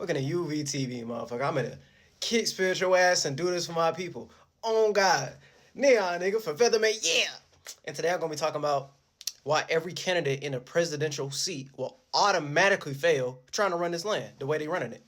Looking at UVTV, motherfucker. I'm gonna kick spiritual ass and do this for my people. On God. Neon, nigga, for Feathermate, yeah! And today I'm gonna be talking about why every candidate in a presidential seat will automatically fail trying to run this land the way they running it.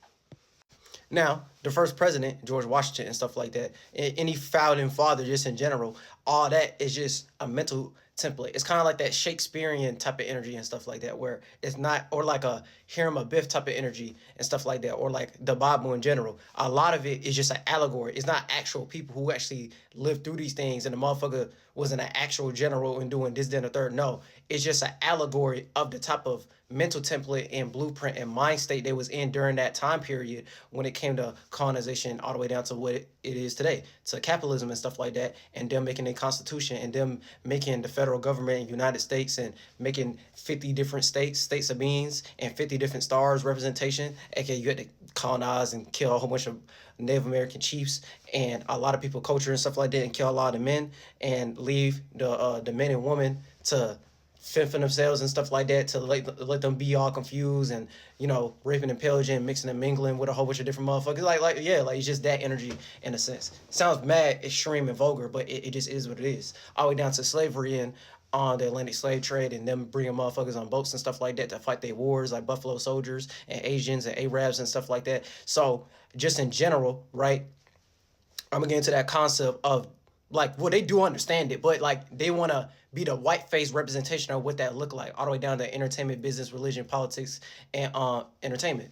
Now, the first president, George Washington and stuff like that, any founding father just in general, all that is just a mental template. It's kind of like that Shakespearean type of energy and stuff like that, where it's not, or like a Hiram Abiff type of energy and stuff like that, or like the Bible in general. A lot of it is just an allegory. It's not actual people who actually lived through these things and the motherfucker wasn't an actual general and doing this, then, the third. No, it's just an allegory of the type of mental template and blueprint and mind state they was in during that time period when it came to colonization all the way down to what it is today, to capitalism and stuff like that, and them making a constitution and them making the federal government in the United States and making 50 different states of beings and 50 different stars representation, aka you had to colonize and kill a whole bunch of Native American chiefs and a lot of people culture and stuff like that, and kill a lot of men and leave the men and women to fend for themselves and stuff like that, to let them be all confused and, you know, raping and pillaging, mixing and mingling with a whole bunch of different motherfuckers. Like it's just that energy in a sense. Sounds mad, extreme, and vulgar, but it just is what it is. All the way down to slavery and on the Atlantic slave trade and them bringing motherfuckers on boats and stuff like that to fight their wars, like Buffalo Soldiers and Asians and Arabs and stuff like that. So just in general, right, I'm gonna get into that concept of, like, well, they do understand it, but like they want to be the white face representation of what that look like, all the way down to entertainment, business, religion, politics, and entertainment.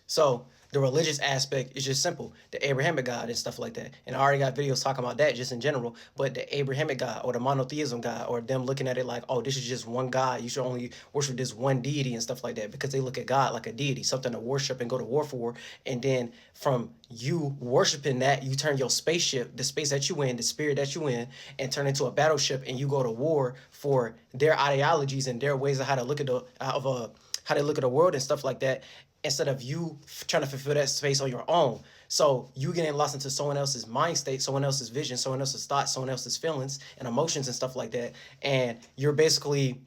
So the religious aspect is just simple, the Abrahamic God and stuff like that. And I already got videos talking about that just in general. But the Abrahamic God or the monotheism God, or them looking at it like, oh, this is just one God, you should only worship this one deity and stuff like that, because they look at God like a deity, something to worship and go to war for. And then from you worshiping that, you turn your spaceship, the space that you in, the spirit that you in, and turn into a battleship, and you go to war for their ideologies and their ways of how to look at how they look at the world and stuff like that, instead of you trying to fulfill that space on your own. So you getting lost into someone else's mind state, someone else's vision, someone else's thoughts, someone else's feelings and emotions and stuff like that. And you're basically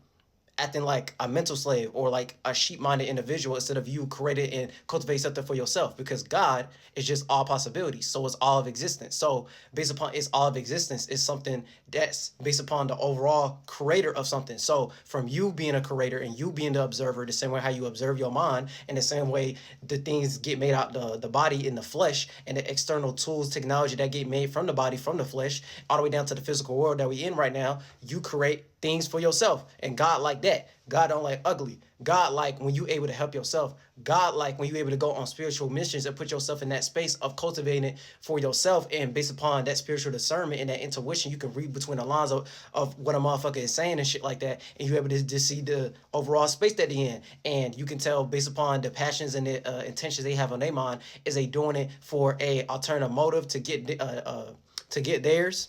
acting like a mental slave or like a sheep-minded individual, instead of you created and cultivate something for yourself, because God is just all possibilities. So it's all of existence. So based upon it's all of existence is something that's based upon the overall creator of something. So from you being a creator and you being the observer, the same way how you observe your mind, and the same way the things get made out the body in the flesh, and the external tools, technology that get made from the body, from the flesh, all the way down to the physical world that we in right now, you create things for yourself. And God like that. God don't like ugly. God like when you able to help yourself. God like when you able to go on spiritual missions and put yourself in that space of cultivating it for yourself. And based upon that spiritual discernment and that intuition, you can read between the lines of what a motherfucker is saying and shit like that. And you able to just see the overall space that they in. And you can tell based upon the passions and the intentions they have on their mind, is they doing it for a alternative motive to get theirs.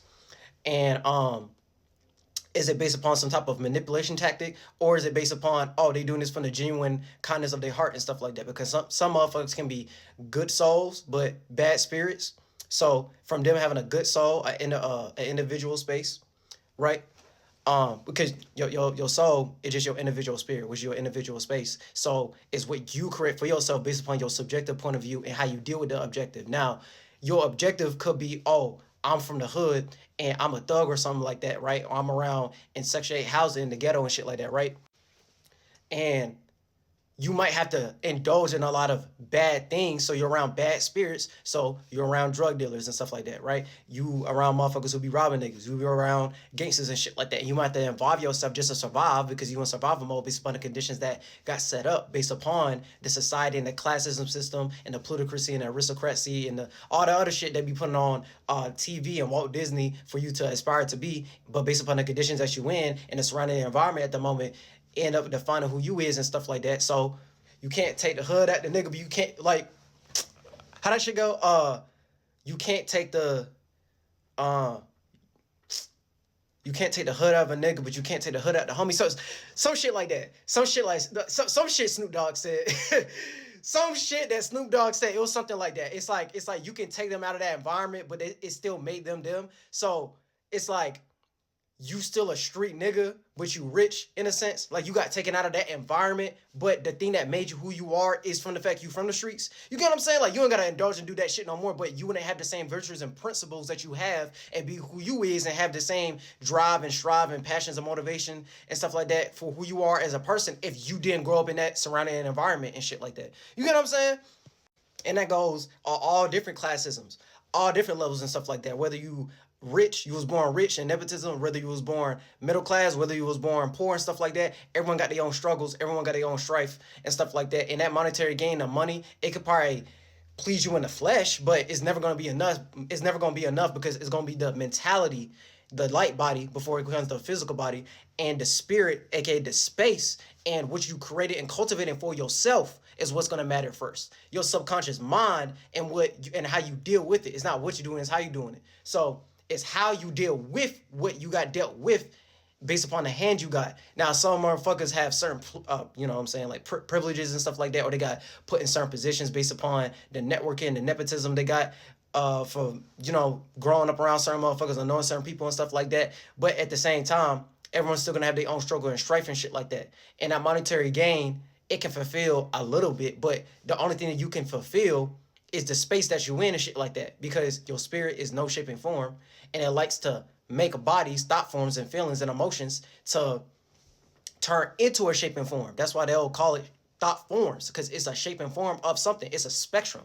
And is it based upon some type of manipulation tactic, or is it based upon, oh, they doing this from the genuine kindness of their heart and stuff like that? Because some motherfuckers can be good souls but bad spirits. So from them having a good soul in an individual space, right? Because your soul is just your individual spirit, which is your individual space. So it's what you create for yourself based upon your subjective point of view and how you deal with the objective. Now, your objective could be, oh, I'm from the hood and I'm a thug or something like that, right? Or I'm around in Section 8 housing in the ghetto and shit like that, right? And you might have to indulge in a lot of bad things. So you're around bad spirits. So you're around drug dealers and stuff like that, right? You around motherfuckers who be robbing niggas. You be around gangsters and shit like that. You might have to involve yourself just to survive, because you in survival mode based upon the conditions that got set up based upon the society and the classism system and the plutocracy and the aristocracy and all the other shit they be putting on TV and Walt Disney for you to aspire to be. But based upon the conditions that you in and the surrounding environment at the moment, end up defining who you is and stuff like that. So you can't take the hood at the nigga, but you can't, like, how that shit go? You can't take the you can't take the hood out of a nigga, but you can't take the hood out the homie. So some shit like that. Some shit like some shit Snoop Dogg said. Some shit that Snoop Dogg said. It was something like that. It's like you can take them out of that environment, but it still made them them. So it's like you still a street nigga, but you rich in a sense. Like you got taken out of that environment, but the thing that made you who you are is from the fact you from the streets. You get what I'm saying? Like you ain't gotta indulge and do that shit no more, but you wouldn't have the same virtues and principles that you have and be who you is and have the same drive and strive and passions and motivation and stuff like that for who you are as a person if you didn't grow up in that surrounding environment and shit like that. You get what I'm saying? And that goes all different classisms, all different levels and stuff like that. Whether you rich, you was born rich and nepotism, whether you was born middle class, whether you was born poor and stuff like that, everyone got their own struggles, everyone got their own strife and stuff like that. And that monetary gain, the money, it could probably please you in the flesh, but it's never gonna be enough. It's never gonna be enough because it's gonna be the mentality, the light body before it becomes the physical body, and the spirit, aka the space, and what you created and cultivated for yourself is what's gonna matter first. Your subconscious mind and and how you deal with it. It's not what you're doing, it's how you're doing it. So it's how you deal with what you got dealt with based upon the hand you got. Now, some motherfuckers have certain, you know what I'm saying, like privileges and stuff like that, or they got put in certain positions based upon the networking, the nepotism they got for, you know, growing up around certain motherfuckers and knowing certain people and stuff like that. But at the same time, everyone's still gonna have their own struggle and strife and shit like that. And that monetary gain, it can fulfill a little bit, but the only thing that you can fulfill is the space that you in and shit like that, because your spirit is no shape and form, and it likes to make bodies, thought forms, and feelings and emotions to turn into a shape and form. That's why they'll call it thought forms, because it's a shape and form of something. It's a spectrum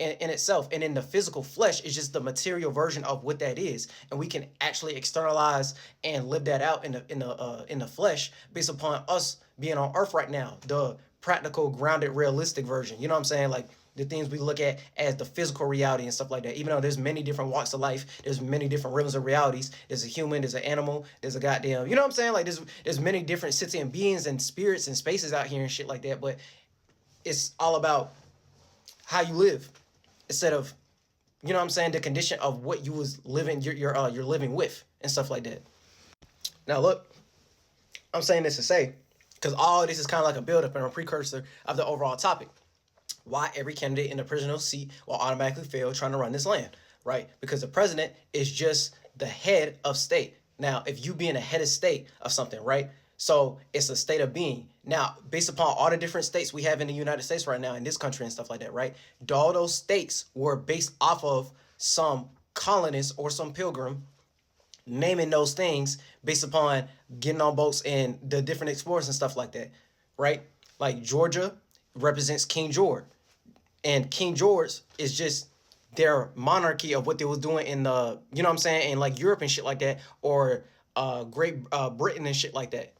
in itself, and in the physical flesh is just the material version of what that is, and we can actually externalize and live that out in the flesh based upon us being on earth right now, the practical, grounded, realistic version. You know what I'm saying? Like the things we look at as the physical reality and stuff like that. Even though there's many different walks of life, there's many different rhythms of realities. There's a human, there's an animal, there's a goddamn, you know what I'm saying? Like there's many different sentient beings and spirits and spaces out here and shit like that. But it's all about how you live instead of, you know what I'm saying, the condition of what you was living, you're living with and stuff like that. Now look, I'm saying this to say, because all of this is kind of like a build-up and a precursor of the overall topic. Why every candidate in the presidential seat will automatically fail trying to run this land, right? Because the president is just the head of state. Now, if you being a head of state of something, right? So it's a state of being. Now, based upon all the different states we have in the United States right now, in this country and stuff like that, right? All those states were based off of some colonist or some pilgrim naming those things based upon getting on boats and the different explorers and stuff like that, right? Like Georgia represents King George, and King George is just their monarchy of what they was doing in the, you know what I'm saying, in like Europe and shit like that, or Great Britain and shit like that,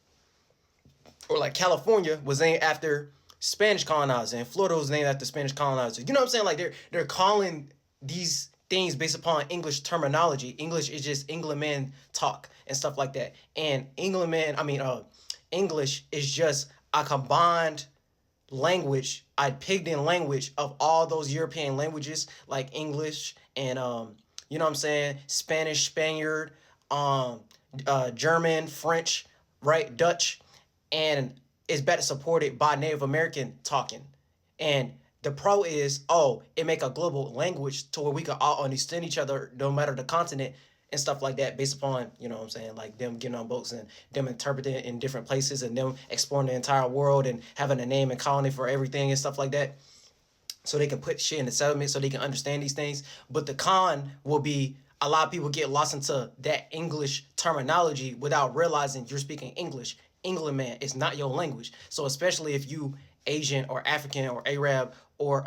or like California was named after Spanish colonizer, and Florida was named after Spanish colonizer. You know what I'm saying? Like they're calling these things based upon English terminology. English is just England talk and stuff like that. And English is just a combined language, I picked in language of all those European languages like English and you know what I'm saying, Spanish, Spaniard, German, French, right, Dutch, and it's better supported by Native American talking. And the pro is, it make a global language to where we can all understand each other no matter the continent and stuff like that, based upon, you know what I'm saying, like them getting on boats and them interpreting in different places and them exploring the entire world and having a name and colony for everything and stuff like that, so they can put shit in the settlement so they can understand these things. But the con will be a lot of people get lost into that English terminology without realizing you're speaking English. England, man, is not your language. So especially if you Asian or African or Arab or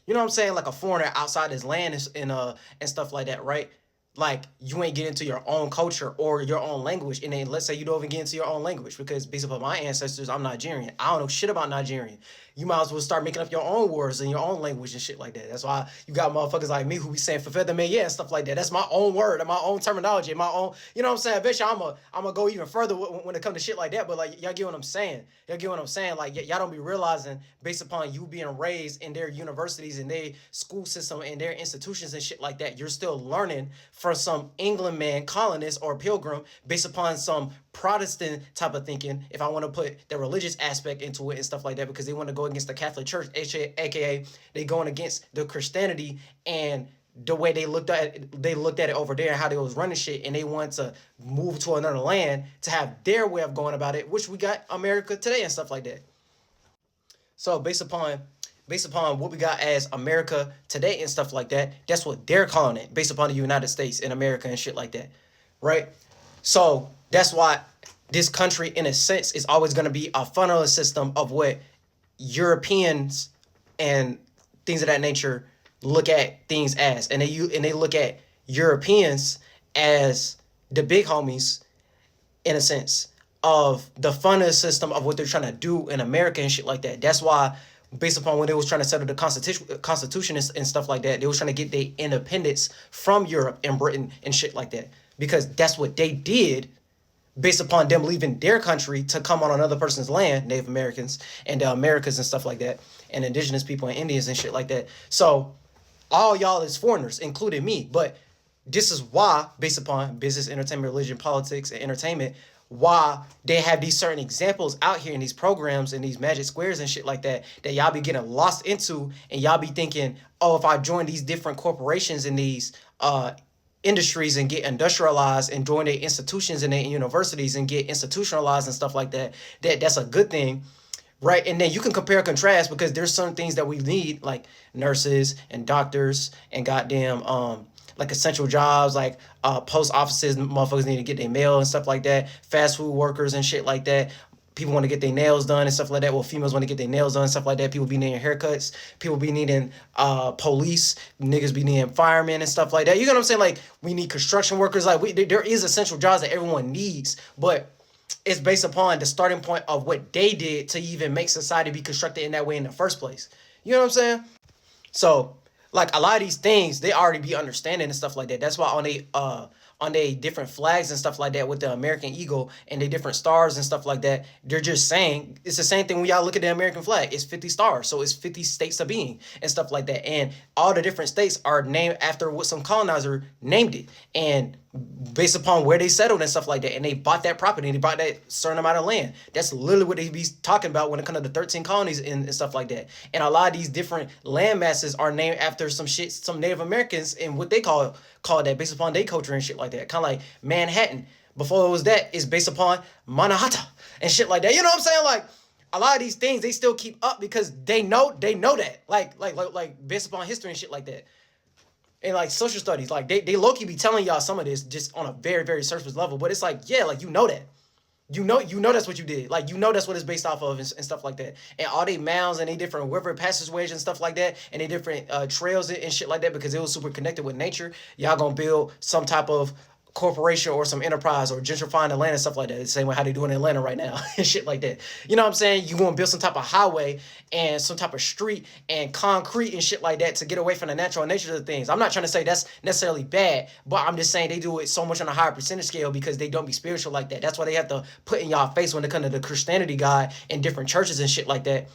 you know what I'm saying, like a foreigner outside his land and stuff like that, right? Like you ain't get into your own culture or your own language, and then let's say you don't even get into your own language, because based upon my ancestors, I'm Nigerian. I don't know shit about Nigerian. You might as well start making up your own words in your own language and shit like that. That's why you got motherfuckers like me who be saying "feather man," yeah, and stuff like that. That's my own word and my own terminology, my own. You know what I'm saying? I bet you I'm gonna go even further when it comes to shit like that. But like y'all get what I'm saying? Y'all get what I'm saying? Like y'all don't be realizing, based upon you being raised in their universities and their school system and their institutions and shit like that, you're still learning from some England man, colonist, or pilgrim based upon some Protestant type of thinking, if I want to put the religious aspect into it and stuff like that, because they want to go against the Catholic Church, aka they going against the Christianity and the way they looked at it over there and how they was running shit, and they wanted to move to another land to have their way of going about it, which we got America today and stuff like that. So based upon what we got as America today and stuff like that, that's what they're calling it, based upon the United States and America and shit like that, right? So that's why this country, in a sense, is always going to be a funnel system of what Europeans and things of that nature look at things as, and they look at Europeans as the big homies, in a sense, of the funnel system of what they're trying to do in America and shit like that. That's why, based upon when they was trying to settle the constitution and stuff like that, they was trying to get their independence from Europe and Britain and shit like that, because that's what they did, based upon them leaving their country to come on another person's land, Native Americans and the Americas and stuff like that, and indigenous people and Indians and shit like that. So all y'all is foreigners, including me. But this is why, based upon business, entertainment, religion, politics, and entertainment, why they have these certain examples out here in these programs and these magic squares and shit like that, that y'all be getting lost into, and y'all be thinking, oh, if I join these different corporations in these industries and get industrialized and join their institutions and their universities and get institutionalized and stuff like that, that's a good thing, right? And then you can compare and contrast, because there's certain things that we need, like nurses and doctors and goddamn like essential jobs, like post offices, motherfuckers need to get their mail and stuff like that, fast food workers and shit like that. People want to get their nails done and stuff like that. Well, females want to get their nails done and stuff like that. People be needing haircuts. People be needing police. Niggas be needing firemen and stuff like that. You know what I'm saying? Like, we need construction workers. Like, there is essential jobs that everyone needs, but it's based upon the starting point of what they did to even make society be constructed in that way in the first place. You know what I'm saying? So, like, a lot of these things, they already be understanding and stuff like that. That's why on they different flags and stuff like that, with the American eagle and the different stars and stuff like that, they're just saying, it's the same thing when y'all look at the American flag. It's 50 stars, so it's 50 states of being and stuff like that. And all the different states are named after what some colonizer named it, and based upon where they settled and stuff like that. And they bought that property, and they bought that certain amount of land. That's literally what they be talking about when it comes to the 13 colonies and stuff like that. And a lot of these different land masses are named after some shit, some Native Americans, and what they call that, based upon their culture and shit like that. Kind of like Manhattan, before it was that, is based upon Manhattan and shit like that. You know what I'm saying? Like, a lot of these things, they still keep up because they know that. Like based upon history and shit like that. And like social studies, like they low-key be telling y'all some of this just on a very, very surface level. But it's like, yeah, like, you know that. You know that's what you did. Like, you know that's what it's based off of and stuff like that. And all they mounds and they different river passageways and stuff like that, and they different trails and shit like that, because it was super connected with nature. Y'all gonna build some type of corporation or some enterprise or gentrifying the land and stuff like that. The same way how they do in Atlanta right now and shit like that. You know what I'm saying? You gonna build some type of highway and some type of street and concrete and shit like that to get away from the natural nature of things. I'm not trying to say that's necessarily bad, but I'm just saying they do it so much on a higher percentage scale because they don't be spiritual like that. That's why they have to put in y'all face when it comes to the Christianity guy in different churches and shit like that,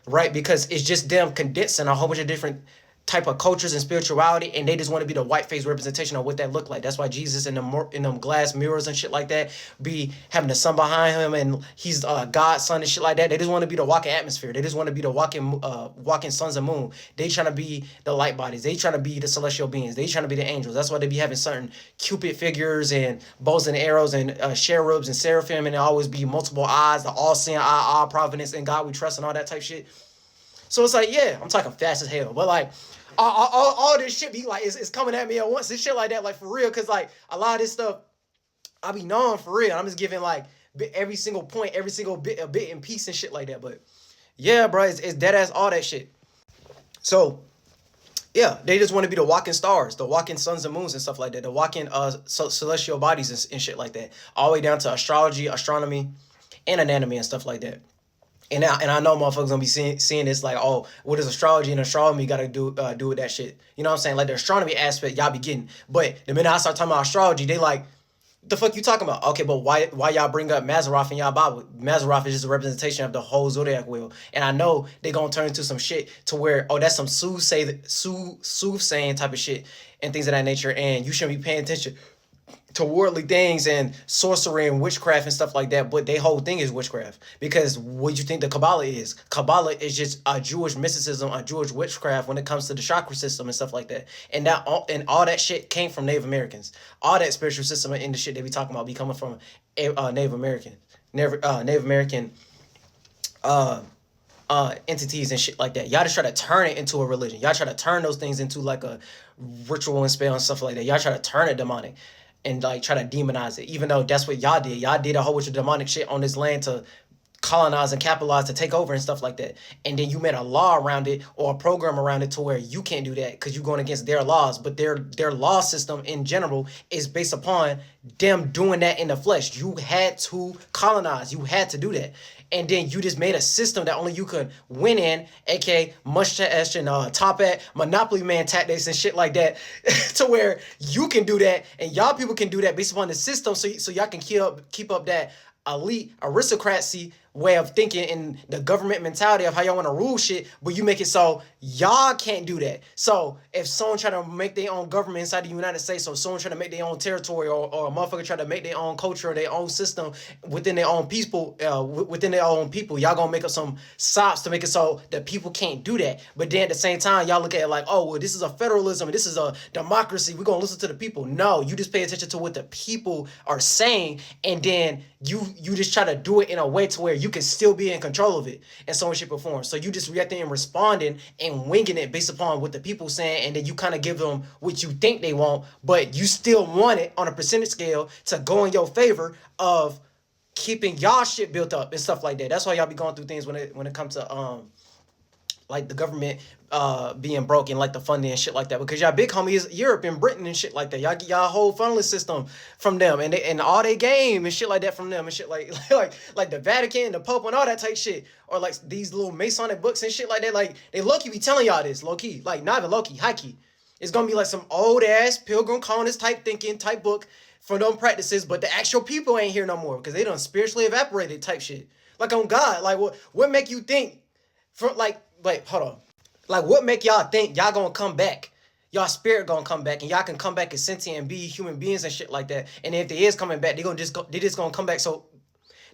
right? Because it's just them condensing a whole bunch of different type of cultures and spirituality, and they just want to be the white face representation of what that look like. That's why Jesus in them glass mirrors and shit like that be having the sun behind him, and he's God's son and shit like that. They just want to be the walking atmosphere. They just want to be the walking suns and moon. They trying to be the light bodies. They trying to be the celestial beings. They trying to be the angels. That's why they be having certain Cupid figures and bows and arrows and cherubs and seraphim, and there always be multiple eyes, the all-seeing eye, providence, and God we trust, and all that type shit. So it's like, yeah, I'm talking fast as hell, but like, all this shit be like, it's coming at me at once and shit like that, like, for real, because like a lot of this stuff I be knowing for real. I'm just giving like every single point, every single bit, a bit in piece and shit like that. But yeah, bro, it's dead ass all that shit. So yeah, they just want to be the walking stars, the walking suns and moons and stuff like that, the walking celestial bodies and shit like that, all the way down to astrology, astronomy, and anatomy and stuff like that. And I know motherfuckers gonna be seeing this like, oh, what is astrology and astronomy got to do with that shit? You know what I'm saying? Like, the astronomy aspect y'all be getting, but the minute I start talking about astrology, they like, the fuck you talking about? Okay, but why y'all bring up Mazzaroth in y'all Bible? Mazzaroth is just a representation of the whole zodiac wheel, and I know they gonna turn into some shit to where, oh, that's some soothsaying type of shit and things of that nature, and you shouldn't be paying attention to worldly things and sorcery and witchcraft and stuff like that, but their whole thing is witchcraft. Because what you think the Kabbalah is? Kabbalah is just a Jewish mysticism, a Jewish witchcraft when it comes to the chakra system and stuff like that. And all that shit came from Native Americans. All that spiritual system and the shit they be talking about be coming from Native American, Native American entities and shit like that. Y'all just try to turn it into a religion. Y'all try to turn those things into like a ritual and spell and stuff like that. Y'all try to turn it demonic and like try to demonize it, even though that's what y'all did. Y'all did a whole bunch of demonic shit on this land to colonize and capitalize, to take over and stuff like that. And then you made a law around it or a program around it to where you can't do that because you're going against their laws. But their law system in general is based upon them doing that in the flesh. You had to colonize. You had to do that. And then you just made a system that only you could win in, aka mustache and top hat, Monopoly Man tactics and shit like that, to where you can do that and y'all people can do that based upon the system, so y'all can keep up that elite aristocracy way of thinking and the government mentality of how y'all want to rule shit, but you make it so y'all can't do that. So if someone try to make their own government inside the United States, or someone try to make their own territory, or a motherfucker try to make their own culture or their own system within their own people, y'all gonna make up some sops to make it so that people can't do that. But then at the same time, y'all look at it like, oh, well, this is a federalism, this is a democracy, we're gonna listen to the people. No, you just pay attention to what the people are saying, and then you just try to do it in a way to where you can still be in control of it and so on shape or form. So you just reacting and responding and winging it based upon what the people saying, and then you kind of give them what you think they want, but you still want it on a percentage scale to go in your favor of keeping y'all shit built up and stuff like that. That's why y'all be going through things when it comes to like the government being broken, like the funding and shit like that, because y'all big homie is Europe and Britain and shit like that. Y'all get y'all whole funneling system from them, and all they game and shit like that from them and shit like the Vatican, the Pope, and all that type shit, or like these little Masonic books and shit like that. Like they low key be telling y'all this, low key, like not even low key, high key. It's gonna be like some old ass Pilgrim colonist type thinking type book for them practices, but the actual people ain't here no more because they done spiritually evaporated type shit. Like on God, like what make you think for like. Wait, hold on. Like, what make y'all think y'all gonna come back? Y'all spirit gonna come back, and y'all can come back as sentient and be human beings and shit like that. And if they is coming back, they just gonna come back. So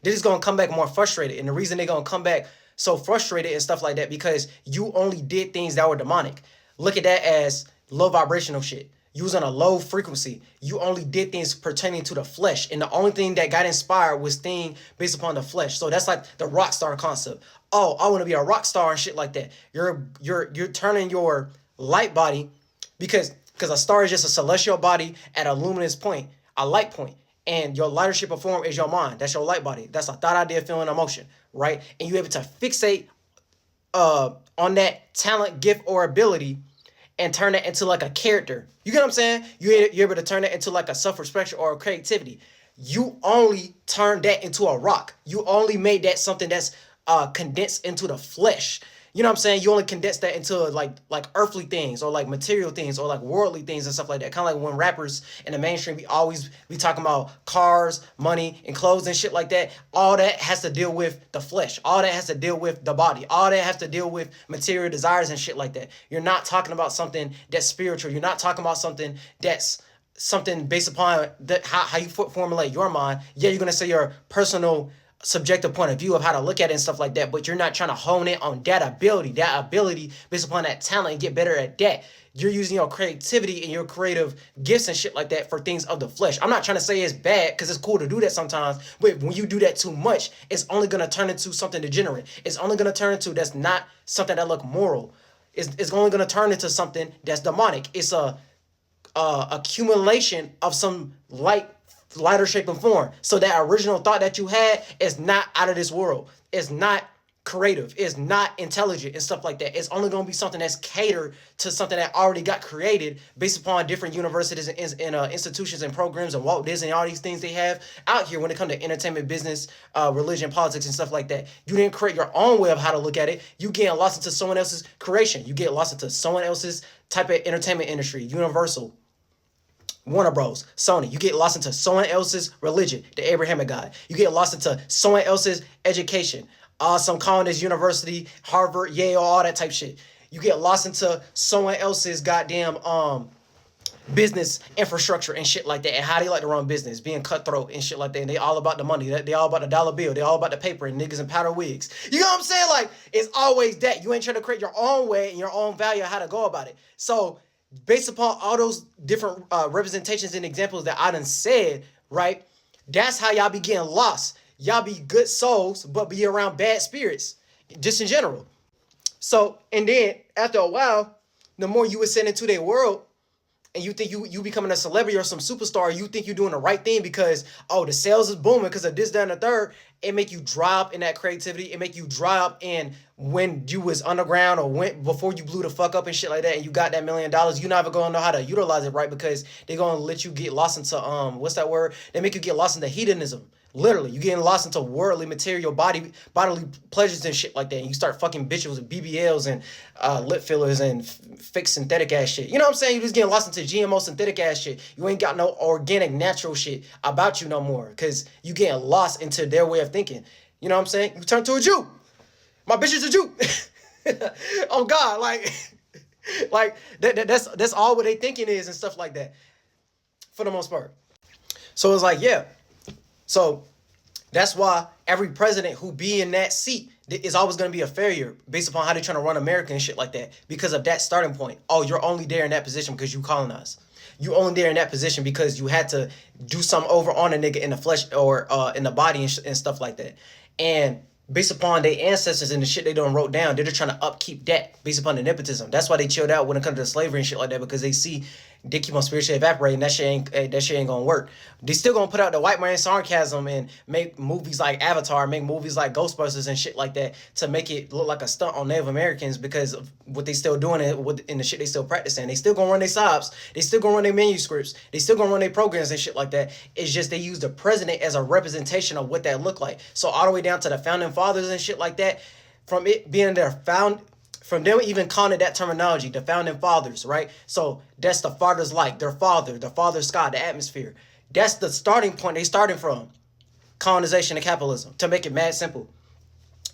they just gonna come back more frustrated. And the reason they gonna come back so frustrated and stuff like that, because you only did things that were demonic. Look at that as low vibrational shit. You was on a low frequency. You only did things pertaining to the flesh. And the only thing that got inspired was things based upon the flesh. So that's like the rock star concept. Oh, I want to be a rock star and shit like that. You're turning your light body, because a star is just a celestial body at a luminous point, a light point. And your lighter shape of form is your mind. That's your light body. That's a thought, idea, feeling, emotion, right? And you're able to fixate on that talent, gift, or ability and turn it into like a character. You get what I'm saying? You're able to turn it into like a self-respect or a creativity. You only turned that into a rock. You only made that something that's condensed into the flesh. You know what I'm saying? You only condense that into like earthly things, or like material things, or like worldly things and stuff like that. Kind of like when rappers in the mainstream be talking about cars, money, and clothes and shit like that. All that has to deal with the flesh. All that has to deal with the body. All that has to deal with material desires and shit like that. You're not talking about something that's spiritual. You're not talking about something that's something based upon how you formulate your mind. Yeah, you're gonna say your personal subjective point of view of how to look at it and stuff like that, but you're not trying to hone in on that ability based upon that talent and get better at that. You're using your creativity and your creative gifts and shit like that for things of the flesh. I'm not trying to say it's bad, because it's cool to do that sometimes, but when you do that too much, it's only going to turn into something degenerate. It's only going to turn into that's not something that look moral. It's only going to turn into something that's demonic. It's a accumulation of some lighter shape and form. So that original thought that you had is not out of this world. It's not creative. It's not intelligent and stuff like that. It's only going to be something that's catered to something that already got created based upon different universities and institutions and programs and Walt Disney and all these things they have out here when it comes to entertainment, business, religion, politics, and stuff like that. You didn't create your own way of how to look at it. You get lost into someone else's creation. You get lost into someone else's type of entertainment industry, Universal, Warner Bros, Sony. You get lost into someone else's religion, the Abrahamic God. You get lost into someone else's education, some colleges, university, Harvard, Yale, all that type shit. You get lost into someone else's goddamn business infrastructure and shit like that, and how they like to run business, being cutthroat and shit like that. And they all about the money. They all about the dollar bill. They all about the paper and niggas in powder wigs. You know what I'm saying? Like, it's always that. You ain't trying to create your own way and your own value of how to go about it. So based upon all those different representations and examples that I done said, right? That's how y'all be getting lost. Y'all be good souls, but be around bad spirits, just in general. So, and then after a while, the more you ascend into their world, and you think you becoming a celebrity or some superstar, you think you're doing the right thing because, oh, the sales is booming because of this, that, and the third. It make you dry up in that creativity. It make you dry up in when you was underground or went before you blew the fuck up and shit like that, and you got that $1 million. You're never gonna know how to utilize it right because they're gonna let you get lost into what's that word? They make you get lost into hedonism. Literally, you getting lost into worldly material bodily pleasures and shit like that. And you start fucking bitches with BBLs and lip fillers and fake synthetic ass shit. You know what I'm saying? You just getting lost into GMO synthetic ass shit. You ain't got no organic natural shit about you no more because you getting lost into their way of thinking. You know what I'm saying? You turn to a Jew. My bitch is a Jew. Oh God, like that's all what they thinking is and stuff like that, for the most part. So it's like, yeah. So that's why every president who be in that seat is always going to be a failure based upon how they're trying to run America and shit like that, because of that starting point. Oh, you're only there in that position because you colonized. You only there in that position because you had to do something over on a nigga in the flesh or in the body and stuff like that. And based upon their ancestors and the shit they done wrote down, they're just trying to upkeep that based upon the nepotism. That's why they chilled out when it comes to slavery and shit like that, because they see they keep on spiritually evaporating. That shit ain't gonna work. They still gonna put out the white man sarcasm and make movies like Avatar, make movies like Ghostbusters and shit like that to make it look like a stunt on Native Americans because of what they still doing and the shit they still practicing. They still gonna run their sobs. They still gonna run their manuscripts. They still gonna run their programs and shit like that. It's just they use the president as a representation of what that look like. So all the way down to the founding fathers and shit like that, from it being from them even calling it that terminology, the founding fathers, right? So that's the father's light, their father, the father's sky, the atmosphere. That's the starting point they starting from. Colonization and capitalism, to make it mad simple.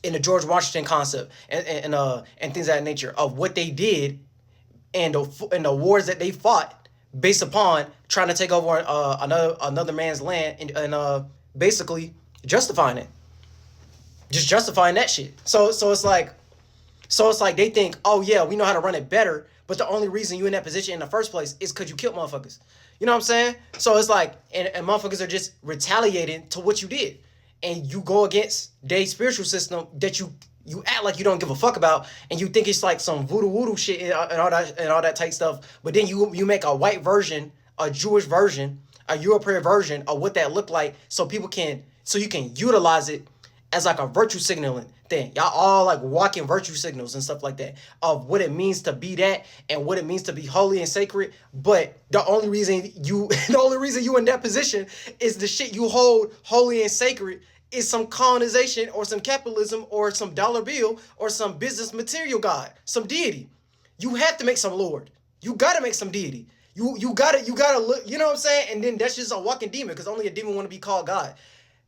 In the George Washington concept and things of that nature of what they did and the wars that they fought based upon trying to take over another man's land and basically justifying it. Just justifying that shit. So it's like they think, oh yeah, we know how to run it better, but the only reason you in that position in the first place is because you killed motherfuckers. You know what I'm saying? So it's like, and motherfuckers are just retaliating to what you did. And you go against their spiritual system that you act like you don't give a fuck about, and you think it's like some voodoo shit and all that type stuff. But then you make a white version, a Jewish version, a European version of what that looked like, so you can utilize it as like a virtue signaling thing. Y'all all like walking virtue signals and stuff like that of what it means to be that and what it means to be holy and sacred. But the only reason you in that position is the shit you hold holy and sacred is some colonization or some capitalism or some dollar bill or some business material god, some deity. You have to make some lord. You gotta make some deity. You gotta look, you know what I'm saying? And then that's just a walking demon, because only a demon want to be called God.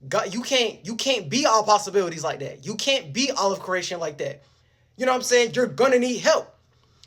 God, you can't be all possibilities like that. You can't be all of creation like that. You know what I'm saying? You're gonna need help.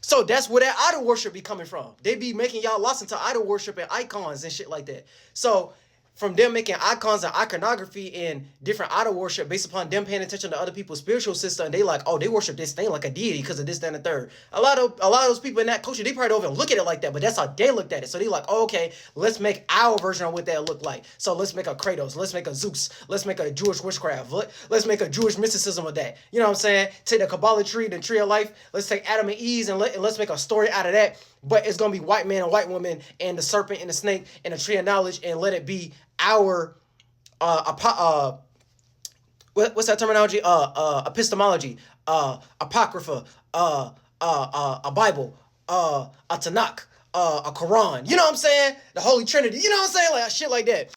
So that's where that idol worship be coming from. They be making y'all lost into idol worship and icons and shit like that. So from them making icons and iconography and different idol worship based upon them paying attention to other people's spiritual system, and they like, oh, they worship this thing like a deity because of this, that, and the third. A lot of those people in that culture, they probably don't even look at it like that, but that's how they looked at it. So they like, oh, okay, let's make our version of what that look like. So let's make a Kratos, let's make a Zeus, let's make a Jewish witchcraft, let's make a Jewish mysticism of that. You know what I'm saying? Take the Kabbalah tree, the tree of life. Let's take Adam and Eve and let's make a story out of that. But it's gonna be white man and white woman and the serpent and the snake and the tree of knowledge, and let it be our what's that terminology? Epistemology, apocrypha, a Bible, a Tanakh, a Quran. You know what I'm saying? The Holy Trinity. You know what I'm saying? Like shit like that.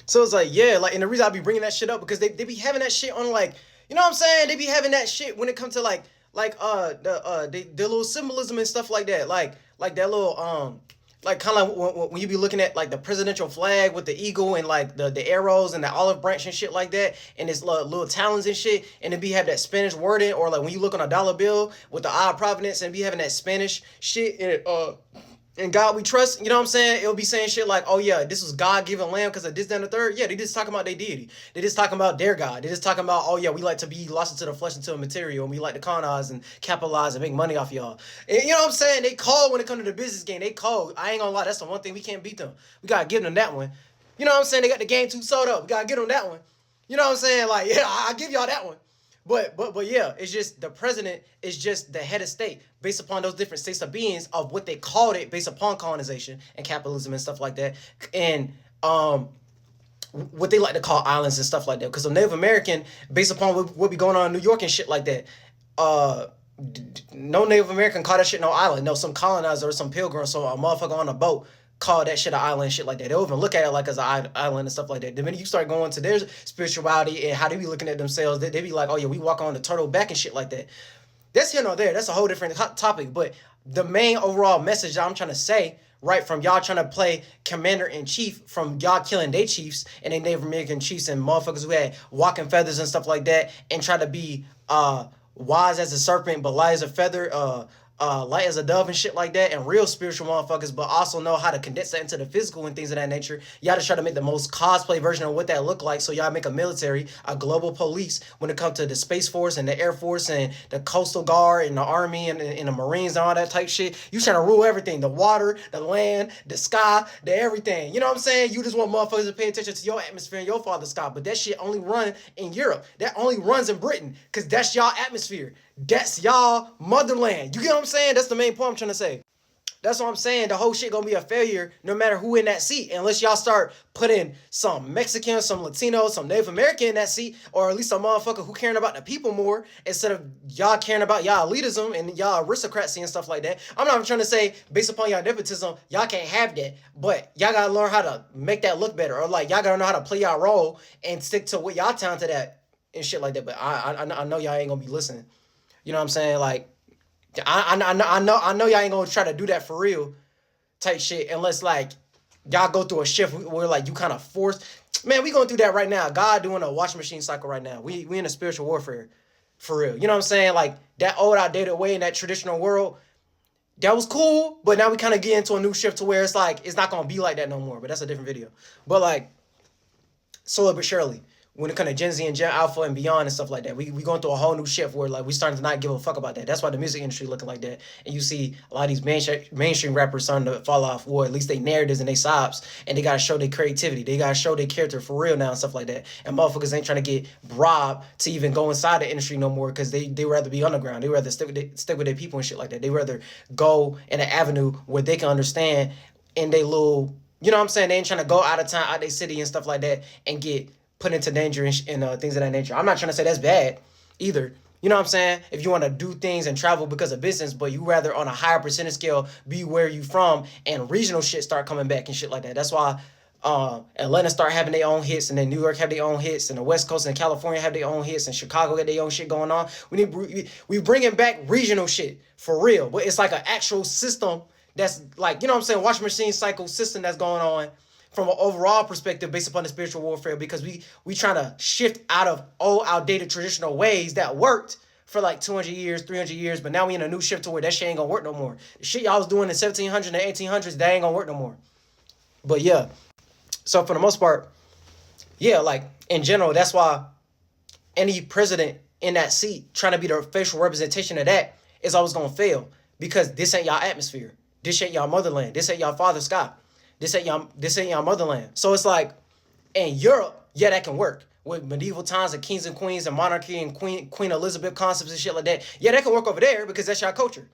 So it's like, yeah, like, and the reason I be bringing that shit up because they be having that shit on, like, you know what I'm saying? They be having that shit when it comes to like the little symbolism and stuff like that, like that little like kind of like when you be looking at like the presidential flag with the eagle and like the arrows and the olive branch and shit like that, and it's little talons and shit, and it be have that Spanish wording, or like when you look on a dollar bill with the eye of Providence and be having that Spanish shit in it, in God we trust, you know what I'm saying? It'll be saying shit like, oh yeah, this was God-given land because of this, that, and the third. Yeah, they just talking about their deity. They just talking about their God. They just talking about, oh yeah, we like to be lost into the flesh, into the material, and we like to colonize and capitalize and make money off y'all. And you know what I'm saying? They cold when it comes to the business game. They cold. I ain't gonna lie, that's the one thing we can't beat them. We gotta give them that one. You know what I'm saying? They got the game too sold up. We gotta give them that one. You know what I'm saying? Like, yeah, I'll give y'all that one. But yeah, it's just the president is just the head of state based upon those different states of beings of what they called it based upon colonization and capitalism and stuff like that. And what they like to call islands and stuff like that. Because the Native American, based upon what be going on in New York and shit like that, no Native American call that shit no island. No, some colonizer or some pilgrim, so a motherfucker on a boat call that shit an island and shit like that. They don't even look at it like as an island and stuff like that. The minute you start going to their spirituality and how they be looking at themselves, they be like, oh yeah, we walk on the turtle back and shit like that. That's here nor there. That's a whole different topic. But the main overall message that I'm trying to say, right, from y'all trying to play commander-in-chief, from y'all killing their chiefs and they Native American chiefs and motherfuckers who had walking feathers and stuff like that and try to be wise as a serpent but light as a feather, light as a dove and shit like that, and real spiritual motherfuckers, but also know how to condense that into the physical and things of that nature. Y'all just try to make the most cosplay version of what that look like, so y'all make a military, a global police when it comes to the Space Force and the Air Force and the Coastal Guard and the Army and the Marines and all that type shit. You trying to rule everything, the water, the land, the sky, the everything. You know what I'm saying? You just want motherfuckers to pay attention to your atmosphere and your father's sky, but that shit only run in Europe. That only runs in Britain, because that's y'all atmosphere. That's y'all motherland. You get what I'm saying? That's the main point I'm trying to say. That's what I'm saying. The whole shit gonna be a failure no matter who in that seat, unless y'all start putting some Mexican, some Latino, some Native American in that seat, or at least a motherfucker who caring about the people more instead of y'all caring about y'all elitism and y'all aristocracy and stuff like that. I'm not even trying to say based upon y'all nepotism, y'all can't have that, but y'all gotta learn how to make that look better, or like y'all gotta know how to play y'all role and stick to what y'all talented at and shit like that. But I know y'all ain't gonna be listening. You know what I'm saying? Like, I know y'all ain't gonna try to do that for real type shit unless like y'all go through a shift where like you kind of forced. Man, we going through that right now. God doing a washing machine cycle right now. We in a spiritual warfare for real. You know what I'm saying? Like that old outdated way in that traditional world, that was cool, but now we kind of get into a new shift to where it's like it's not gonna be like that no more. But that's a different video. But like slowly but surely, when it comes to Gen Z and Gen Alpha and beyond and stuff like that, we going through a whole new shift where like we starting to not give a fuck about that. That's why the music industry looking like that. And you see a lot of these mainstream rappers starting to fall off, or at least they narratives and they sobs, and they gotta show their creativity. They gotta show their character for real now and stuff like that. And motherfuckers ain't trying to get robbed to even go inside the industry no more because they rather be underground. They rather stick with their people and shit like that. They rather go in an avenue where they can understand in their little, you know what I'm saying? They ain't trying to go out of town, out their city and stuff like that and get put into danger and things of that nature. I'm not trying to say that's bad either. You know what I'm saying? If you want to do things and travel because of business, but you rather on a higher percentage scale be where you from and regional shit start coming back and shit like that. That's why Atlanta start having their own hits, and then New York have their own hits, and the West Coast and California have their own hits, and Chicago got their own shit going on. We bringing back regional shit for real, but it's like an actual system that's like, you know what I'm saying, washing machine cycle system that's going on from an overall perspective based upon the spiritual warfare, because we trying to shift out of old outdated traditional ways that worked for like 200 years, 300 years, but now we in a new shift to where that shit ain't gonna work no more. The shit y'all was doing in 1700s and 1800s, that ain't gonna work no more. But yeah, so for the most part, yeah, like in general, that's why any president in that seat trying to be the facial representation of that is always gonna fail, because this ain't y'all atmosphere. This ain't y'all motherland. This ain't y'all father's sky. This ain't y'all motherland. So it's like in Europe, yeah, that can work. With medieval times and kings and queens and monarchy and Queen Elizabeth concepts and shit like that. Yeah, that can work over there because that's y'all culture.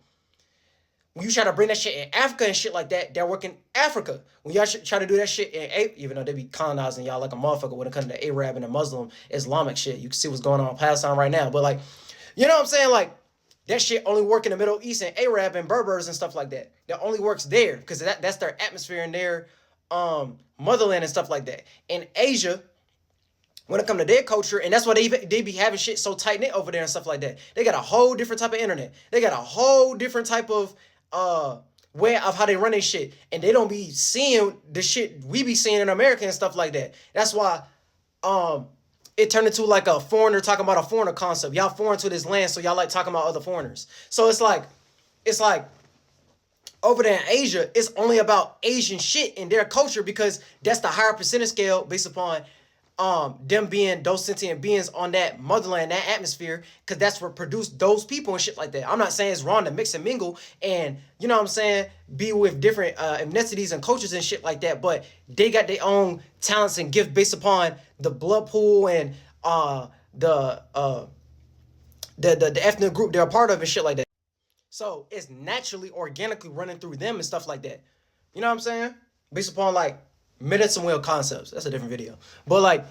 When you try to bring that shit in Africa and shit like that, they're working Africa. When y'all try to do that shit in even though they be colonizing y'all like a motherfucker when it comes to Arab and the Muslim Islamic shit. You can see what's going on in Palestine right now. But like, you know what I'm saying? Like, that shit only work in the Middle East and Arab and Berbers and stuff like that. That only works there because that's their atmosphere and their motherland and stuff like that. In Asia, when it comes to their culture, and that's why they be having shit so tight knit over there and stuff like that. They got a whole different type of internet. They got a whole different type of way of how they run their shit, and they don't be seeing the shit we be seeing in America and stuff like that. That's why it turned into like a foreigner talking about a foreigner concept. Y'all foreign to this land, so y'all like talking about other foreigners. So it's like over there in Asia, it's only about Asian shit in their culture because that's the higher percentage scale based upon them being those sentient beings on that motherland, that atmosphere, because that's what produced those people and shit like that. I'm not saying it's wrong to mix and mingle and, you know what I'm saying, be with different ethnicities and cultures and shit like that, but they got their own talents and gifts based upon the blood pool and the ethnic group they're a part of and shit like that. So it's naturally, organically running through them and stuff like that. You know what I'm saying? Based upon like medicine wheel concepts. That's a different video. But like,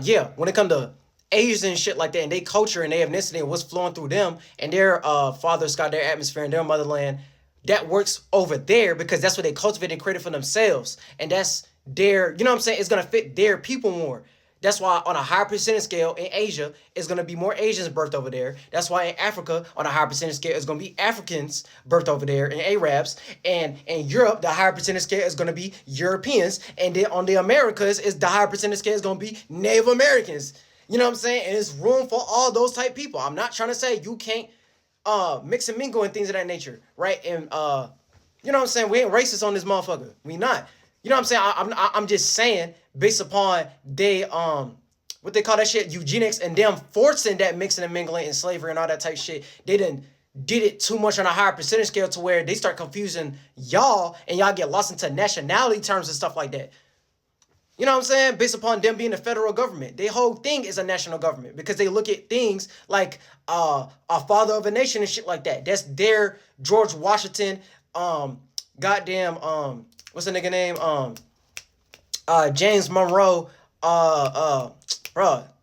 yeah, when it comes to Asians and shit like that, and their culture and their ethnicity and what's flowing through them, and their fathers got their atmosphere and their motherland, that works over there because that's what they cultivated and created for themselves. And that's their, you know what I'm saying? It's gonna fit their people more. That's why on a higher percentage scale in Asia, it's going to be more Asians birthed over there. That's why in Africa, on a higher percentage scale, it's going to be Africans birthed over there and Arabs. And in Europe, the higher percentage scale is going to be Europeans. And then on the Americas, the higher percentage scale is going to be Native Americans. You know what I'm saying? And it's room for all those type people. I'm not trying to say you can't mix and mingle and things of that nature, right? And you know what I'm saying? We ain't racist on this motherfucker. We not. You know what I'm saying? I'm just saying based upon they what they call that shit, eugenics, and them forcing that mixing and mingling and slavery and all that type shit. They done did it too much on a higher percentage scale to where they start confusing y'all and y'all get lost into nationality terms and stuff like that. You know what I'm saying? Based upon them being the federal government. Their whole thing is a national government because they look at things like a father of a nation and shit like that. That's their George Washington, goddamn, what's the nigga name? James Monroe,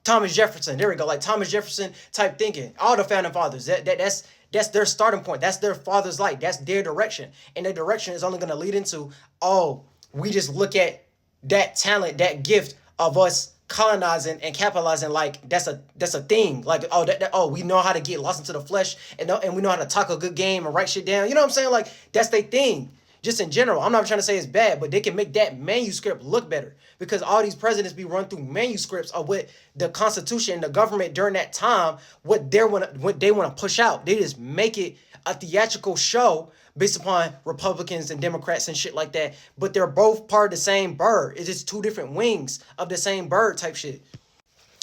Thomas Jefferson. There we go. Like Thomas Jefferson type thinking. All the founding fathers. That's their starting point. That's their father's light. That's their direction. And their direction is only going to lead into, oh, we just look at that talent, that gift of us colonizing and capitalizing like that's a thing. Like, oh, we know how to get lost into the flesh and we know how to talk a good game and write shit down. You know what I'm saying? Like that's their thing. Just in general, I'm not trying to say it's bad, but they can make that manuscript look better because all these presidents be run through manuscripts of what the Constitution and the government during that time, what they want to push out. They just make it a theatrical show based upon Republicans and Democrats and shit like that. But they're both part of the same bird. It's just two different wings of the same bird type shit.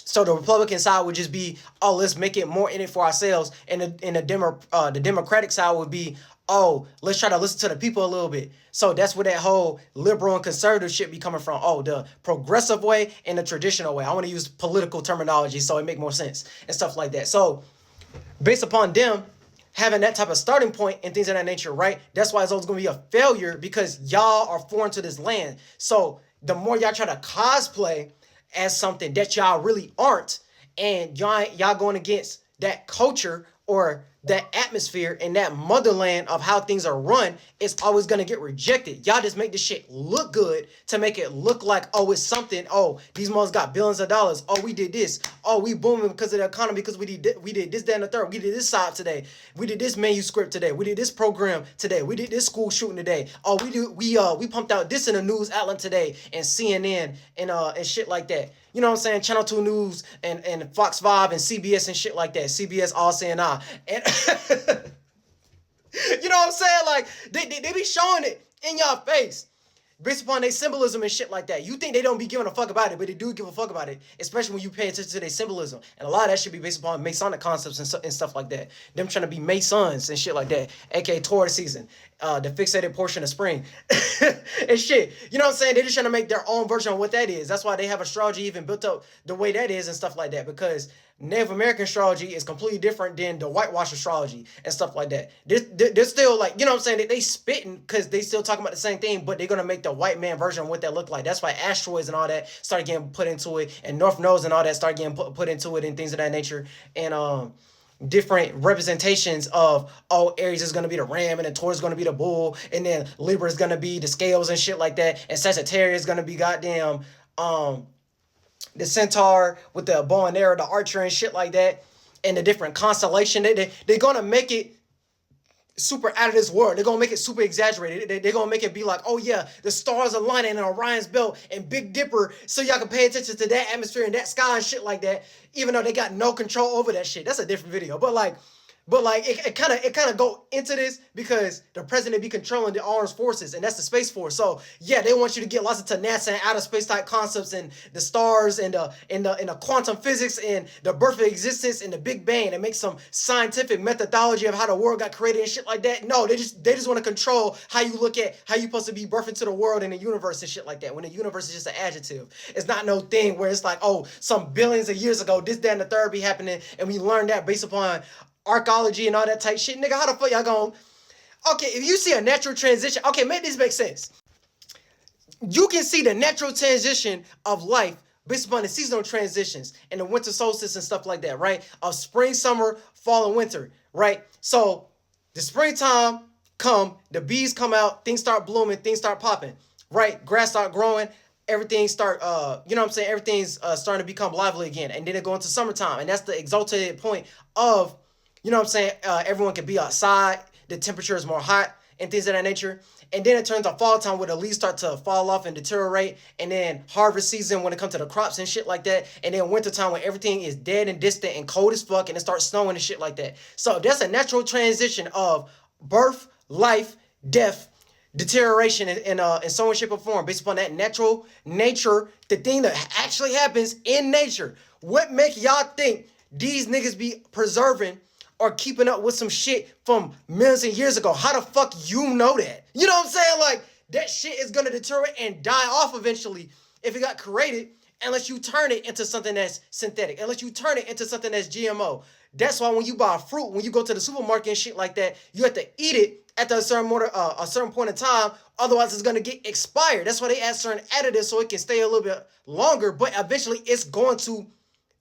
So the Republican side would just be, oh, let's make it more in it for ourselves, and the Democratic side would be, oh, let's try to listen to the people a little bit. So that's where that whole liberal and conservative shit be coming from. Oh, the progressive way and the traditional way. I want to use political terminology so it make more sense and stuff like that. So based upon them having that type of starting point and things of that nature, right? That's why it's always going to be a failure because y'all are foreign to this land. So the more y'all try to cosplay as something that y'all really aren't, and y'all going against that culture or that atmosphere and that motherland of how things are run, it's always going to get rejected. Y'all just make this shit look good to make it look like, oh, it's something. Oh, these mothers got billions of dollars. Oh, we did this. Oh, we booming because of the economy because we did this, that, and the third. We did this side today. We did this manuscript today. We did this program today. We did this school shooting today. Oh, we pumped out this in the news outlet today and CNN and shit like that. You know what I'm saying? Channel 2 News and Fox 5 and CBS and shit like that. CBS All Saying I. And you know what I'm saying? Like, they be showing it in your face based upon their symbolism and shit like that. You think they don't be giving a fuck about it, but they do give a fuck about it, especially when you pay attention to their symbolism. And a lot of that should be based upon Masonic concepts and stuff like that. Them trying to be Masons and shit like that, aka Taurus season, the fixated portion of spring and shit. You know what I'm saying? They're just trying to make their own version of what that is. That's why they have astrology even built up the way that is and stuff like that, because Native American astrology is completely different than the whitewash astrology and stuff like that. They're still like, you know what I'm saying? They spitting because they still talking about the same thing, but they're going to make the white man version of what that look like. That's why asteroids and all that started getting put into it, and North Nodes and all that started getting put into it and things of that nature. And different representations of, oh, Aries is going to be the ram and then Taurus is going to be the bull, and then Libra is going to be the scales and shit like that, and Sagittarius is going to be goddamn the centaur with the bow and arrow, the archer and shit like that, and the different constellation. They're going to make it super out of this world. They're going to make it super exaggerated. They're going to make it be like, oh yeah, the stars aligning in Orion's belt and Big Dipper, so y'all can pay attention to that atmosphere and that sky and shit like that, even though they got no control over that shit. That's a different video. But like, But like it kind of go into this because the president be controlling the armed forces, and that's the Space Force. So yeah, they want you to get lots into NASA and outer space type concepts and the stars and the quantum physics and the birth of existence and the Big Bang, and make some scientific methodology of how the world got created and shit like that. No, they just want to control how you look at how you supposed to be birthed into the world and the universe and shit like that. When the universe is just an adjective, it's not no thing where it's like, oh, some billions of years ago, this, that, and the third be happening, and we learned that based upon archaeology and all that type shit. Nigga, how the fuck y'all going? Okay, if you see a natural transition, okay, make this make sense. You can see the natural transition of life based upon the seasonal transitions and the winter solstice and stuff like that, right? Of spring, summer, fall, and winter, right? So the springtime come, the bees come out, things start blooming, things start popping, right? Grass start growing, everything start, you know what I'm saying? Everything's starting to become lively again. And then it go into summertime. And that's the exalted point of, you know what I'm saying? Everyone can be outside. The temperature is more hot and things of that nature. And then it turns to fall time where the leaves start to fall off and deteriorate. And then harvest season when it comes to the crops and shit like that. And then winter time when everything is dead and distant and cold as fuck and it starts snowing and shit like that. So that's a natural transition of birth, life, death, deterioration in some way, shape, or form based upon that natural nature, the thing that actually happens in nature. What make y'all think these niggas be preserving or keeping up with some shit from millions of years ago? How the fuck you know that? You know what I'm saying? Like, that shit is gonna deteriorate and die off eventually if it got created, unless you turn it into something that's synthetic, unless you turn it into something that's GMO. That's why when you buy fruit, when you go to the supermarket and shit like that, you have to eat it at a certain point in time. Otherwise, it's gonna get expired. That's why they add certain additives so it can stay a little bit longer. But eventually, it's going to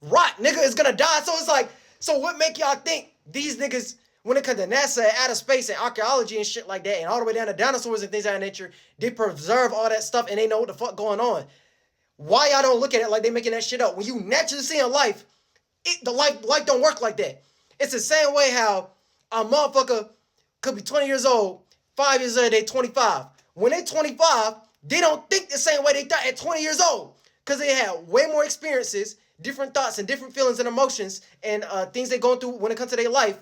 rot, nigga. It's gonna die. So it's like, so what make y'all think these niggas, when it comes to NASA and outer space and archaeology and shit like that, and all the way down to dinosaurs and things of that nature, they preserve all that stuff and they know what the fuck going on? Why y'all don't look at it like they making that shit up? When you naturally see in life, the life don't work like that. It's the same way how a motherfucker could be 20 years old, 5 years later, they 25. When they 25, they don't think the same way they thought at 20 years old. Because they had way more experiences, different thoughts and different feelings and emotions and things they're going through when it comes to their life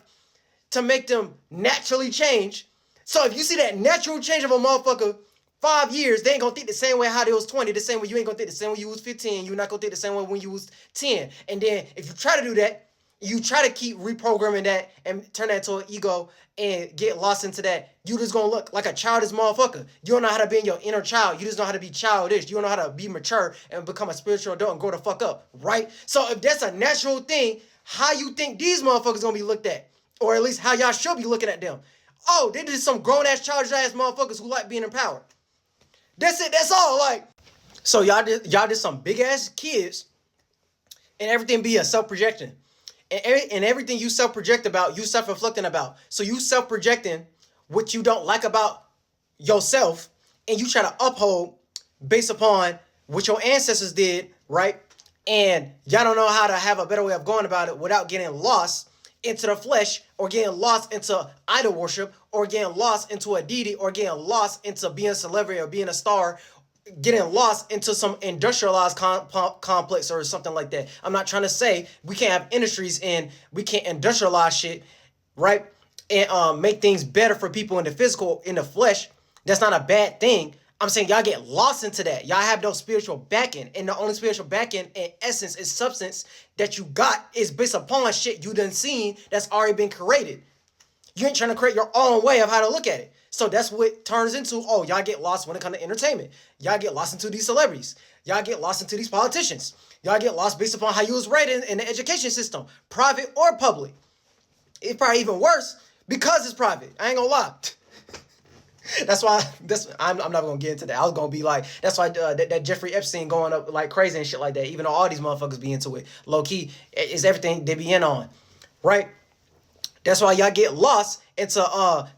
to make them naturally change. So if you see that natural change of a motherfucker 5 years, they ain't gonna think the same way how they was 20, the same way you ain't gonna think the same way you was 15, you're not gonna think the same way when you was 10. And then if you try to do that, you try to keep reprogramming that and turn that into an ego and get lost into that, you just gonna look like a childish motherfucker. You don't know how to be in your inner child. You just know how to be childish. You don't know how to be mature and become a spiritual adult and grow the fuck up, right? So if that's a natural thing, how you think these motherfuckers gonna be looked at? Or at least how y'all should be looking at them. Oh, they just some grown-ass, childish-ass motherfuckers who like being in power. That's it, that's all. Like, so y'all did some big-ass kids and everything be a self-projection. And everything you self-project about, you self-reflecting about. So you self-projecting what you don't like about yourself, and you try to uphold based upon what your ancestors did, right? And y'all don't know how to have a better way of going about it without getting lost into the flesh, or getting lost into idol worship, or getting lost into a deity, or getting lost into being a celebrity or being a star, getting lost into some industrialized complex or something like that. I'm not trying to say we can't have industries and we can't industrialize shit, right? And make things better for people in the physical, in the flesh. That's not a bad thing. I'm saying y'all get lost into that. Y'all have no spiritual backing. And the only spiritual backing in essence is substance that you got is based upon shit you done seen that's already been created. You ain't trying to create your own way of how to look at it. So that's what turns into, oh, y'all get lost when it comes to entertainment. Y'all get lost into these celebrities. Y'all get lost into these politicians. Y'all get lost based upon how you was rated in the education system, private or public. It's probably even worse because it's private. I ain't gonna lie. That's why I'm not gonna get into that. I was gonna be like, that's why that Jeffrey Epstein going up like crazy and shit like that. Even though all these motherfuckers be into it, low key is everything they be in on, right? That's why y'all get lost into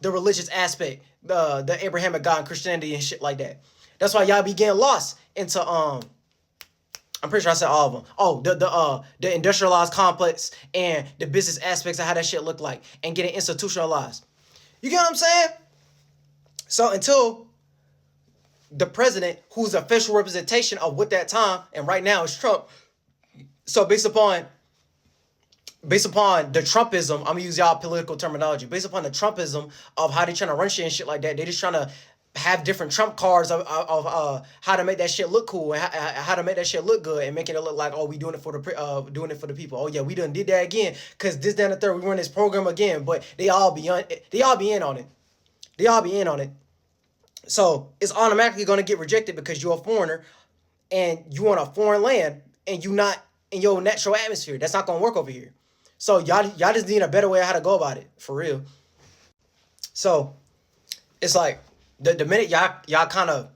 the religious aspect, the Abrahamic God and Christianity and shit like that. That's why y'all be getting lost into I'm pretty sure I said all of them. Oh, the industrialized complex and the business aspects of how that shit look like and getting institutionalized. You get what I'm saying? So until the president, who's the official representation of what that time, and right now is Trump. So based upon based upon the Trumpism, I'm gonna use y'all political terminology. Based upon the Trumpism of how they trying to run shit and shit like that, they just trying to have different Trump cards of how to make that shit look cool and how to make that shit look good and making it look like, oh, we doing it for the doing it for the people. Oh yeah, we done did that again because this, that, and the third, we run this program again. But they all be in on it. They all be in on it. So it's automatically gonna get rejected because you're a foreigner and you on a foreign land and you not in your natural atmosphere. That's not gonna work over here. So y'all just need a better way of how to go about it, for real. So it's like the minute y'all kind of,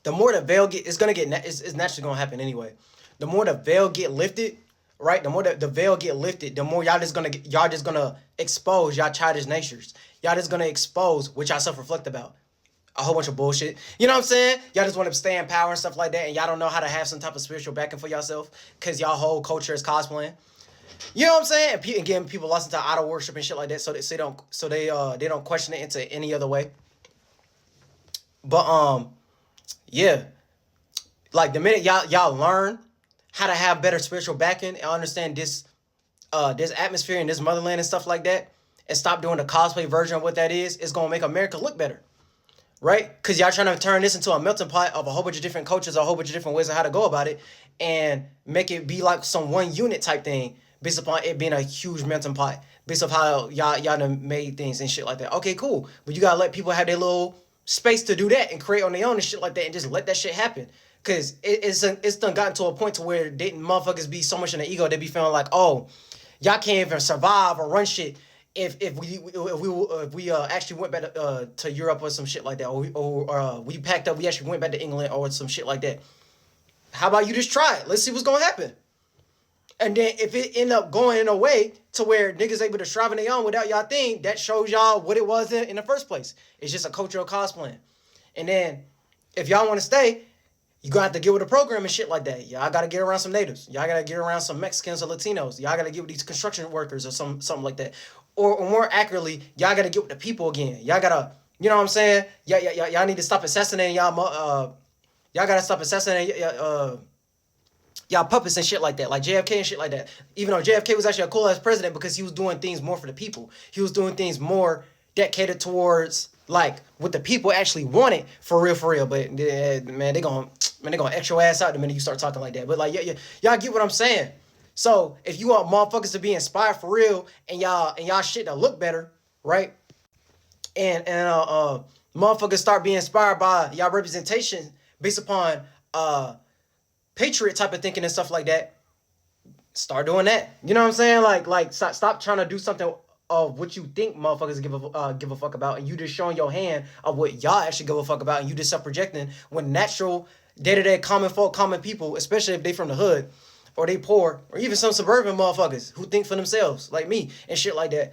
the more the veil get, it's naturally gonna happen anyway. The more the veil get lifted, right? The more the veil get lifted, the more y'all just gonna expose y'all childish natures. Y'all just gonna expose what y'all self-reflect about. A whole bunch of bullshit. You know what I'm saying? Y'all just want to stay in power and stuff like that, and y'all don't know how to have some type of spiritual backing for yourself because y'all whole culture is cosplaying. You know what I'm saying? And again, people lost into idol worship and shit like that, so they don't question it into any other way. But yeah, like the minute y'all learn how to have better spiritual backing and understand this atmosphere and this motherland and stuff like that, and stop doing the cosplay version of what that is, it's gonna make America look better. Right? Because y'all trying to turn this into a melting pot of a whole bunch of different cultures, a whole bunch of different ways of how to go about it, and make it be like some one unit type thing based upon it being a huge melting pot, based off how y'all done made things and shit like that. Okay, cool. But you gotta let people have their little space to do that and create on their own and shit like that and just let that shit happen. Because it's done gotten to a point to where motherfuckers be so much in the ego, they be feeling like, oh, y'all can't even survive or run shit if we actually went back to Europe or some shit like that, or we packed up, we actually went back to England or some shit like that. How about you just try it? Let's see what's gonna happen. And then if it end up going in a way to where niggas able to strive on their own without y'all thing, that shows y'all what it was in the first place. It's just a cultural cosplaying. And then if y'all want to stay, you gonna have to get with a program and shit like that. Y'all gotta get around some natives. Y'all gotta get around some Mexicans or Latinos. Y'all gotta get with these construction workers or something like that. Or more accurately, y'all gotta get with the people again. Y'all gotta, you know what I'm saying? Y'all need to stop assassinating y'all gotta stop assassinating y'all puppets and shit like that, like JFK and shit like that. Even though JFK was actually a cool ass president because he was doing things more for the people. He was doing things more that catered towards like what the people actually wanted for real. But man, they gonna X your ass out the minute you start talking like that. But like y'all get what I'm saying. So if you want motherfuckers to be inspired for real and y'all shit to look better, right? And motherfuckers start being inspired by y'all representation based upon patriot type of thinking and stuff like that, start doing that. You know what I'm saying? Like stop trying to do something of what you think motherfuckers give a fuck about, and you just showing your hand of what y'all actually give a fuck about, and you just self-projecting when natural day-to-day common folk, common people, especially if they from the hood or they poor or even some suburban motherfuckers who think for themselves like me and shit like that,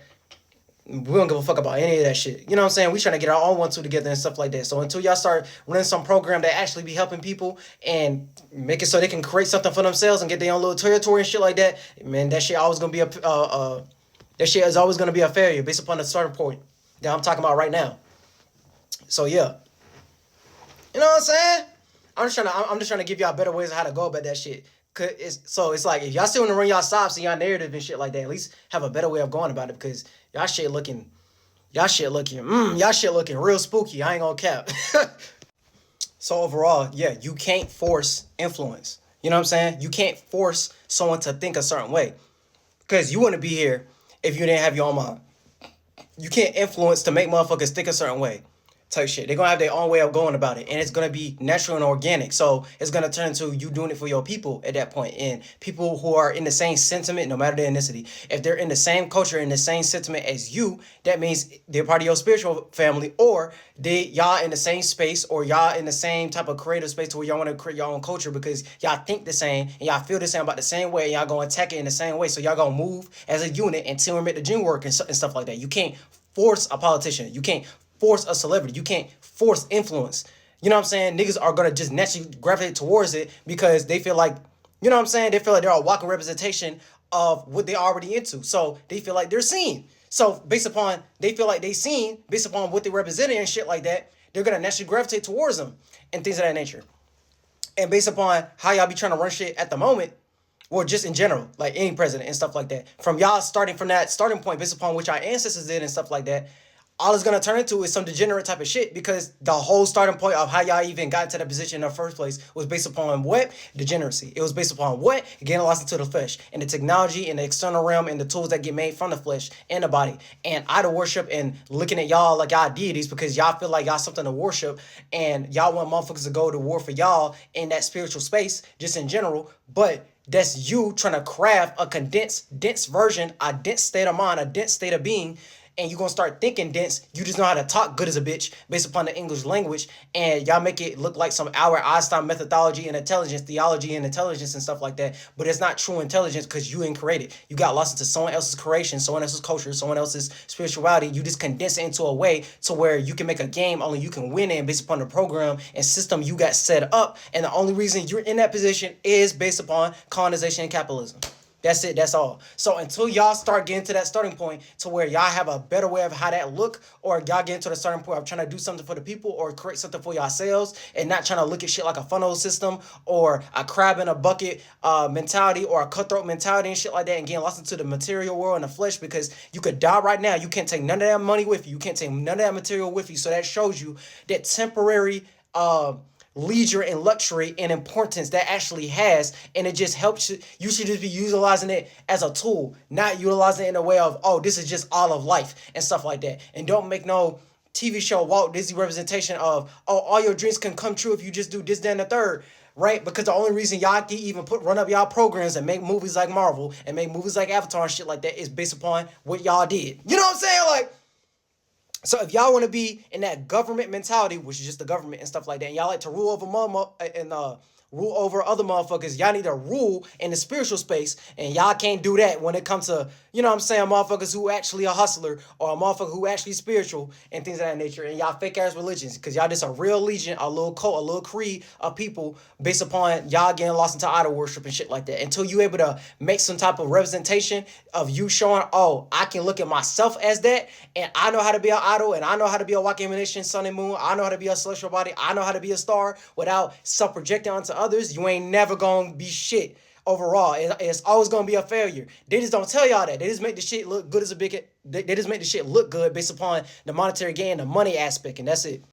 we don't give a fuck about any of that shit. You know what I'm saying? We trying to get our own 1-2 together and stuff like that. So until y'all start running some program that actually be helping people and make it so they can create something for themselves and get their own little territory and shit like that, man, that shit always gonna be that shit is always gonna be a failure based upon the starting point that I'm talking about right now. So yeah, you know what I'm saying? I'm just trying to give y'all better ways of how to go about that shit. It's like if y'all still want to run y'all stops and y'all narrative and shit like that, at least have a better way of going about it, because y'all shit looking real spooky. I ain't gonna cap. So overall, yeah, you can't force influence. You know what I'm saying? You can't force someone to think a certain way, because you wouldn't be here if you didn't have your own mind. You can't influence to make motherfuckers think a certain way. Type shit. They're gonna have their own way of going about it, and it's gonna be natural and organic. So it's gonna turn into you doing it for your people at that point. And people who are in the same sentiment, no matter their ethnicity, if they're in the same culture, in the same sentiment as you, that means they're part of your spiritual family, or y'all in the same space, or y'all in the same type of creative space to where y'all want to create your own culture because y'all think the same and y'all feel the same about the same way, and y'all gonna attack it in the same way. So y'all gonna move as a unit until we make the gene work and stuff like that. You can't force a politician. You can't force a celebrity. You can't force influence. You know what I'm saying? Niggas are gonna just naturally gravitate towards it because they feel like, you know what I'm saying? They feel like they're a walking representation of what they're already into. So they feel like they're seen. So based upon they feel like they seen, based upon what they represented and shit like that, they're gonna naturally gravitate towards them and things of that nature. And based upon how y'all be trying to run shit at the moment, or just in general, like any president and stuff like that. From y'all starting from that starting point based upon which our ancestors did and stuff like that, all it's gonna turn into is some degenerate type of shit because the whole starting point of how y'all even got to that position in the first place was based upon what? Degeneracy. It was based upon what? Getting lost into the flesh and the technology and the external realm and the tools that get made from the flesh and the body and idol worship and looking at y'all like y'all deities because y'all feel like y'all something to worship and y'all want motherfuckers to go to war for y'all in that spiritual space just in general, but that's you trying to craft a condensed, dense version, a dense state of mind, a dense state of being, and you're gonna start thinking dense. You just know how to talk good as a bitch based upon the English language, and y'all make it look like some Albert Einstein methodology and intelligence, theology and intelligence and stuff like that. But it's not true intelligence because you ain't created. You got lost into someone else's creation, someone else's culture, someone else's spirituality. You just condense it into a way to where you can make a game only you can win in based upon the program and system you got set up. And the only reason you're in that position is based upon colonization and capitalism. That's it. That's all. So until y'all start getting to that starting point to where y'all have a better way of how that look, or y'all get into the starting point of trying to do something for the people or create something for yourselves and not trying to look at shit like a funnel system or a crab in a bucket mentality or a cutthroat mentality and shit like that and getting lost into the material world and the flesh because you could die right now. You can't take none of that money with you. You can't take none of that material with you. So that shows you that temporary leisure and luxury and importance that actually has, and it just helps you should just be utilizing it as a tool, not utilizing it in a way of, oh, this is just all of life and stuff like that. And don't make no TV show Walt Disney representation of, oh, all your dreams can come true if you just do this, that, and the third, right? Because the only reason y'all can even run up y'all programs and make movies like Marvel and make movies like Avatar and shit like that is based upon what y'all did. You know what I'm saying? Like, so if y'all want to be in that government mentality, which is just the government and stuff like that, and y'all like to rule over rule over other motherfuckers, y'all need to rule in the spiritual space, and y'all can't do that when it comes to, you know what I'm saying, motherfuckers who actually a hustler or a motherfucker who actually spiritual and things of that nature, and y'all fake ass religions, because y'all just a real legion, a little cult, a little creed of people based upon y'all getting lost into idol worship and shit like that. Until you able to make some type of representation of you showing, oh, I can look at myself as that, and I know how to be an idol, and I know how to be a walking emanation, sun and moon, I know how to be a celestial body, I know how to be a star without self-projecting onto others, you ain't never gonna be shit overall. It's always gonna be a failure. They just don't tell y'all that. They just make the shit look good as a big. They just make the shit look good based upon the monetary gain, the money aspect, and that's it.